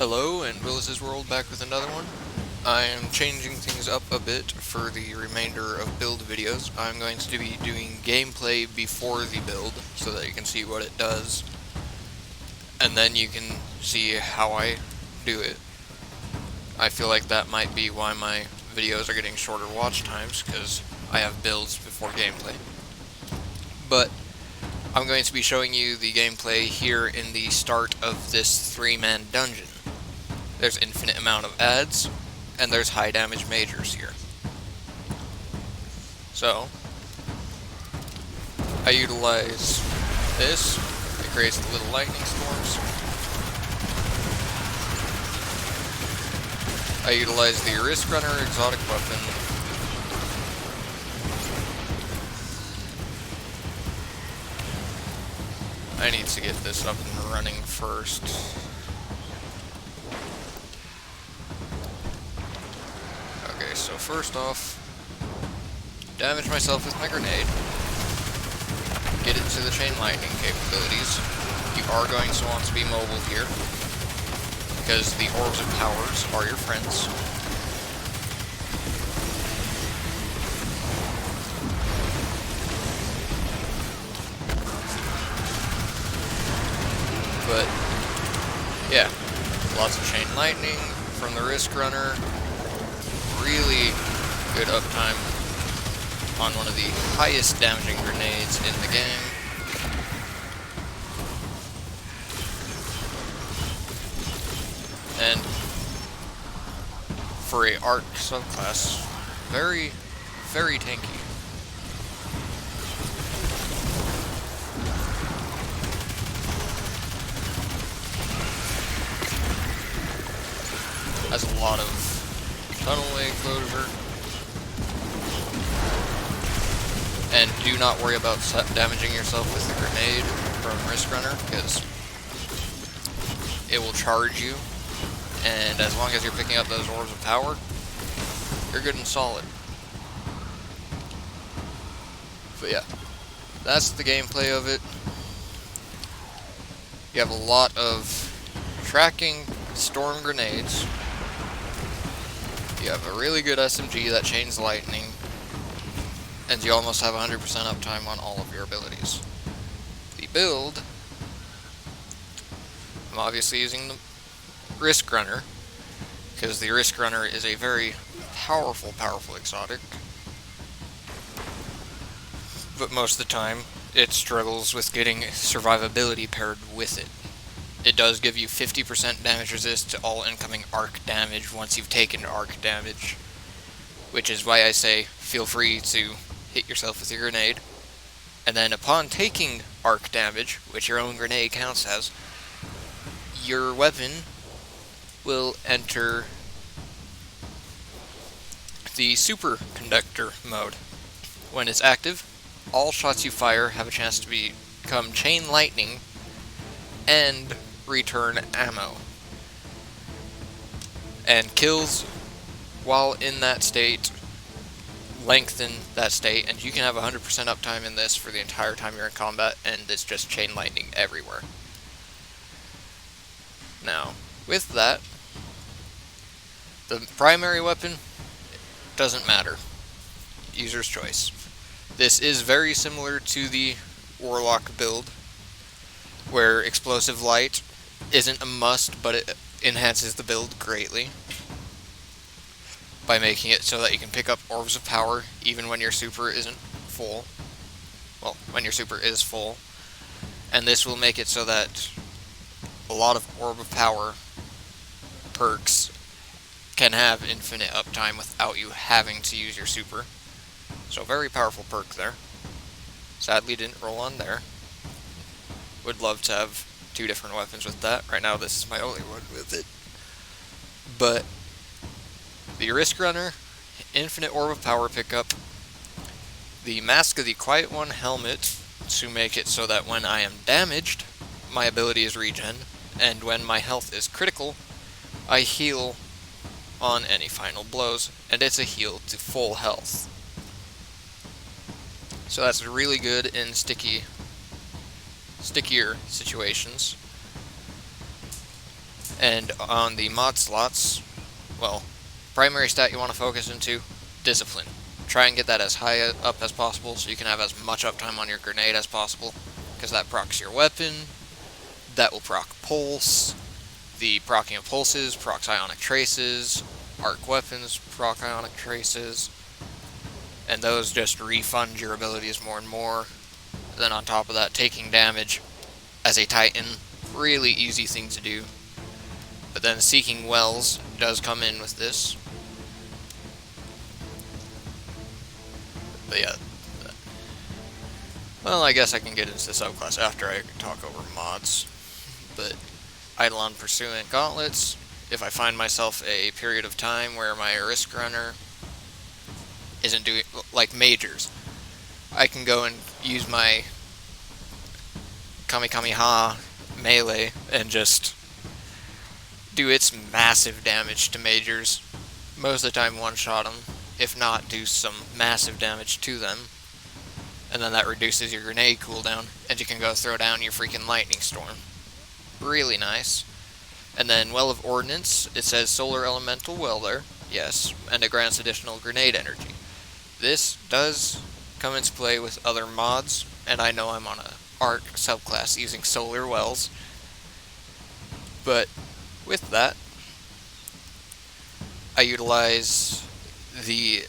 Hello, and Willis's World back with another one. I am changing things up a bit for the remainder of build videos. I'm going to be doing gameplay before the build, so that you can see what it does, and then you can see how I do it. I feel like that might be why my videos are getting shorter watch times, because I have builds before gameplay. But I'm going to be showing you the gameplay here in the start of this 3-man dungeon. There's infinite amount of adds, and there's high damage majors here. So, I utilize this. It creates the little lightning storms. I utilize the Risk Runner exotic weapon. I need to get this up and running first. Okay, so first off, damage myself with my grenade. Get into the chain lightning capabilities. You are going to want to be mobile here, because the orbs of powers are your friends. But, yeah, lots of chain lightning from the Risk Runner. Really good uptime on one of the highest damaging grenades in the game. And for a Arc subclass, very, very tanky. Has a lot of tunnelway closure. And do not worry about damaging yourself with the grenade from Risk Runner, because it will charge you, and as long as you're picking up those orbs of power, you're good and solid. But yeah, that's the gameplay of it. You have a lot of tracking storm grenades. You have a really good SMG that chains lightning, and you almost have 100% uptime on all of your abilities. The build, I'm obviously using the Risk Runner, because the Risk Runner is a very powerful exotic, but most of the time it struggles with getting survivability paired with it. It does give you 50% damage resist to all incoming arc damage once you've taken arc damage, which is why I say feel free to hit yourself with your grenade, and then upon taking arc damage, which your own grenade counts as, your weapon will enter the superconductor mode. When it's active, all shots you fire have a chance to become chain lightning and return ammo. And kills while in that state lengthen that state, and you can have 100% uptime in this for the entire time you're in combat, and it's just chain lightning everywhere. Now, with that, the primary weapon doesn't matter. User's choice. This is very similar to the warlock build, where explosive light isn't a must, but it enhances the build greatly by making it so that you can pick up orbs of power even when your super isn't full. Well, when your super is full. And this will make it so that a lot of orb of power perks can have infinite uptime without you having to use your super. So very powerful perk there. Sadly didn't roll on there. Would love to have 2 different weapons with that. Right now this is my only one with it. But the Risk Runner, infinite orb of power pickup, the Mask of the Quiet One helmet to make it so that when I am damaged, my ability is regen, and when my health is critical, I heal on any final blows, and it's a heal to full health. So that's really good in stickier situations. And on the mod slots, well, primary stat you want to focus into, discipline. Try and get that as high up as possible so you can have as much uptime on your grenade as possible, because that procs your weapon, that will proc pulse, the procking of pulses procs ionic traces, arc weapons proc ionic traces, and those just refund your abilities more and more. Then on top of that, taking damage as a Titan, really easy thing to do. But then Seeking Wells does come in with this. But yeah. Well, I guess I can get into the subclass after I talk over mods. But Eidolon Pursuant Gauntlets, if I find myself a period of time where my Risk Runner isn't doing, like majors, I can go and use my Kamikameha melee and just do its massive damage to majors. Most of the time one-shot them, if not do some massive damage to them. And then that reduces your grenade cooldown, and you can go throw down your freaking lightning storm. Really nice. And then Well of Ordnance, it says Solar Elemental Well there, yes, and it grants additional grenade energy. This does come into play with other mods, and I know I'm on a Arc subclass using Solar Wells. But with that, I utilize the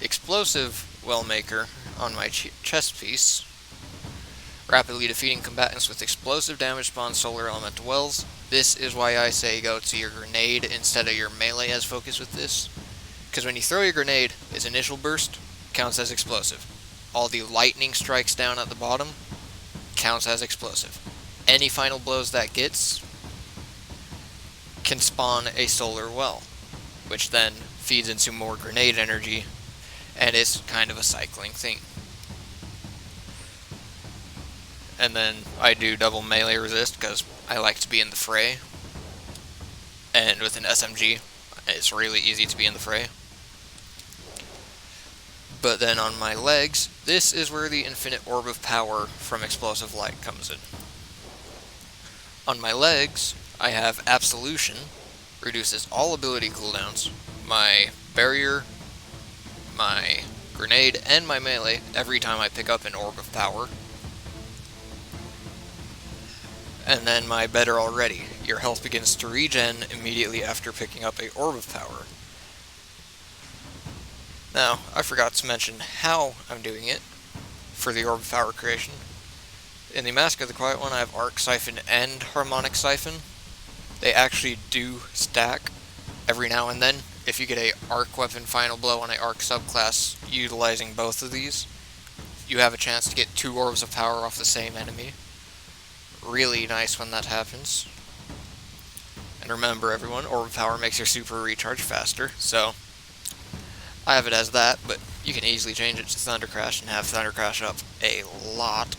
Explosive Well Maker on my chest piece, rapidly defeating combatants with explosive damage spawn solar elemental wells. This is why I say go to your grenade instead of your melee as focus with this, because when you throw your grenade, its initial burst counts as explosive. All the lightning strikes down at the bottom counts as explosive. Any final blows that gets can spawn a solar well, which then feeds into more grenade energy, and it's kind of a cycling thing. And then I do double melee resist because I like to be in the fray, and with an SMG it's really easy to be in the fray. But then on my legs, this is where the infinite orb of power from explosive light comes in. On my legs, I have Absolution, reduces all ability cooldowns, my barrier, my grenade, and my melee every time I pick up an orb of power. And then my Better Already, your health begins to regen immediately after picking up a orb of power. Now, I forgot to mention how I'm doing it for the orb of power creation. In the Mask of the Quiet One, I have Arc Siphon and Harmonic Siphon. They actually do stack every now and then. If you get a Arc Weapon Final Blow on a Arc subclass utilizing both of these, you have a chance to get 2 orbs of power off the same enemy. Really nice when that happens. And remember everyone, orb of power makes your super recharge faster, so I have it as that, but you can easily change it to Thunder Crash and have Thunder Crash up a lot.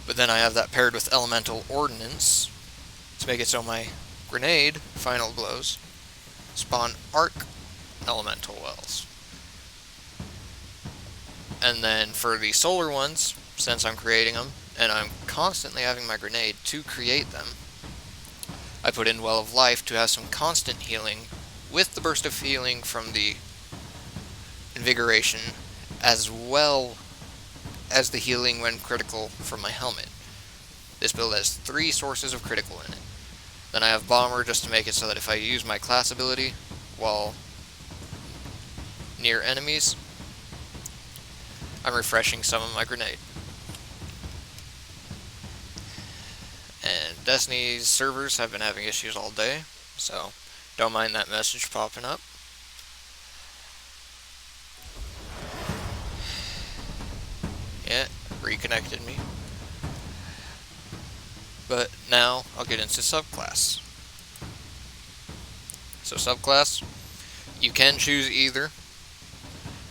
But then I have that paired with Elemental Ordnance to make it so my grenade final blows spawn Arc Elemental Wells. And then for the solar ones, since I'm creating them, and I'm constantly having my grenade to create them, I put in Well of Life to have some constant healing, with the burst of healing from the Invigoration, as well as the healing when critical from my helmet. This build has 3 sources of critical in it. Then I have Bomber just to make it so that if I use my class ability while near enemies, I'm refreshing some of my grenade. And Destiny's servers have been having issues all day, so don't mind that message popping up. Yeah, reconnected me. But now I'll get into subclass. So subclass, you can choose either.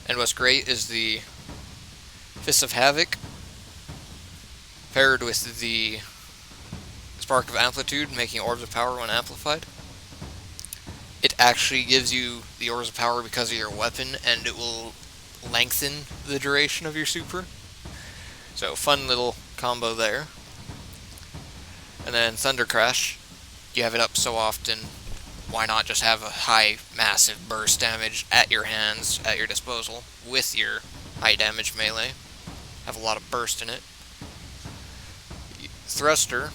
And what's great is the Fists of Havoc paired with the Spark of Amplitude, making orbs of power when amplified. It actually gives you the orbs of power because of your weapon, and it will lengthen the duration of your super. So fun little combo there. And then Thunder Crash, you have it up so often, why not just have a high, massive burst damage at your hands, at your disposal, with your high damage melee? Have a lot of burst in it. Thruster,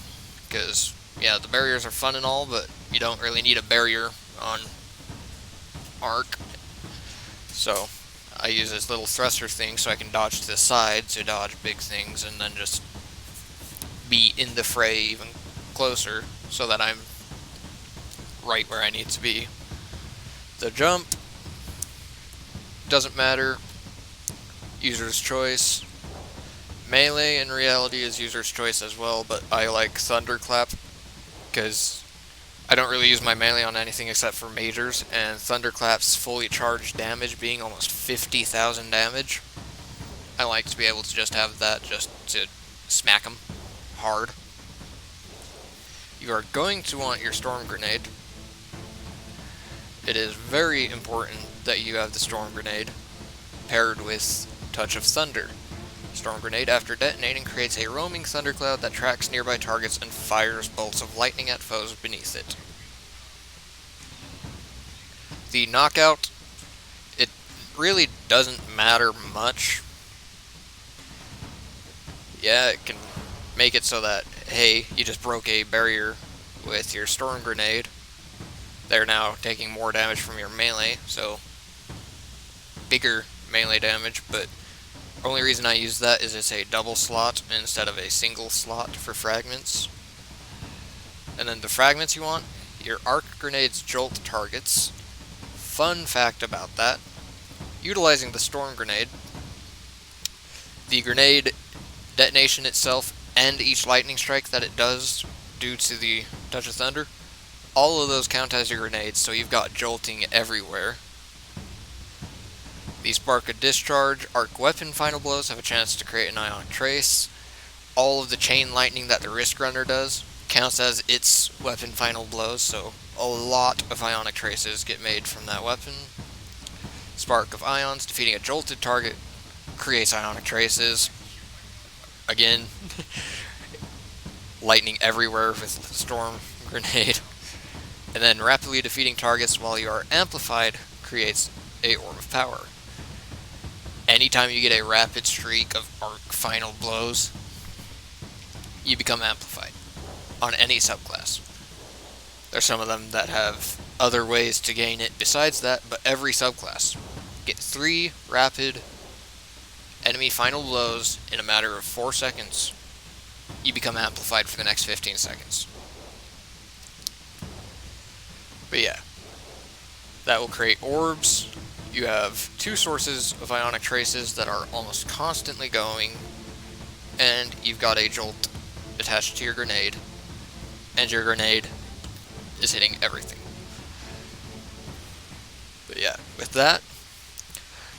because, yeah, the barriers are fun and all, but you don't really need a barrier on Arc. So, I use this little thruster thing so I can dodge to the side to dodge big things, and then just be in the fray even closer, so that I'm right where I need to be. The jump doesn't matter. User's choice. Melee in reality is user's choice as well, but I like Thunderclap because I don't really use my melee on anything except for majors, and Thunderclap's fully charged damage being almost 50,000 damage. I like to be able to just have that just to smack them hard. You are going to want your Storm Grenade. It is very important that you have the Storm Grenade paired with Touch of Thunder. Storm Grenade, after detonating, creates a roaming thundercloud that tracks nearby targets and fires bolts of lightning at foes beneath it. The knockout, it really doesn't matter much. Yeah, it can make it so that, hey, you just broke a barrier with your Storm Grenade. They're now taking more damage from your melee, so bigger melee damage, but only reason I use that is it's a double slot instead of a single slot for fragments. And then the fragments you want, your Arc Grenades jolt targets. Fun fact about that, utilizing the Storm Grenade, the grenade detonation itself and each lightning strike that it does due to the Touch of Thunder, all of those count as your grenades, so you've got jolting everywhere. The Spark of Discharge, Arc Weapon Final Blows have a chance to create an Ionic Trace. All of the Chain Lightning that the Risk Runner does counts as its Weapon Final Blows, so a lot of Ionic Traces get made from that weapon. Spark of Ions, defeating a jolted target, creates Ionic Traces. Again, lightning everywhere with Storm Grenade. And then rapidly defeating targets while you are amplified creates a Orb of Power. Anytime you get a rapid streak of Arc Final Blows, you become amplified on any subclass. There's some of them that have other ways to gain it besides that, but every subclass. Get 3 rapid enemy final blows in a matter of 4 seconds, you become amplified for the next 15 seconds. But yeah, that will create orbs. You have 2 sources of Ionic Traces that are almost constantly going, and you've got a jolt attached to your grenade, and your grenade is hitting everything. But yeah, with that,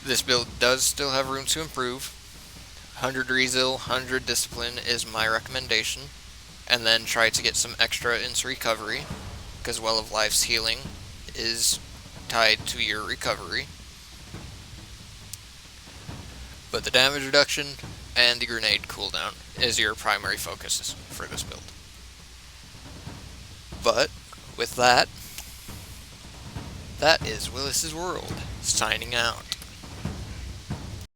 this build does still have room to improve. 100 Resil, 100 Discipline is my recommendation, and then try to get some extra into recovery, because Well of Life's healing is tied to your recovery. But the damage reduction and the grenade cooldown is your primary focus for this build. But, with that, that is Willis's World, signing out.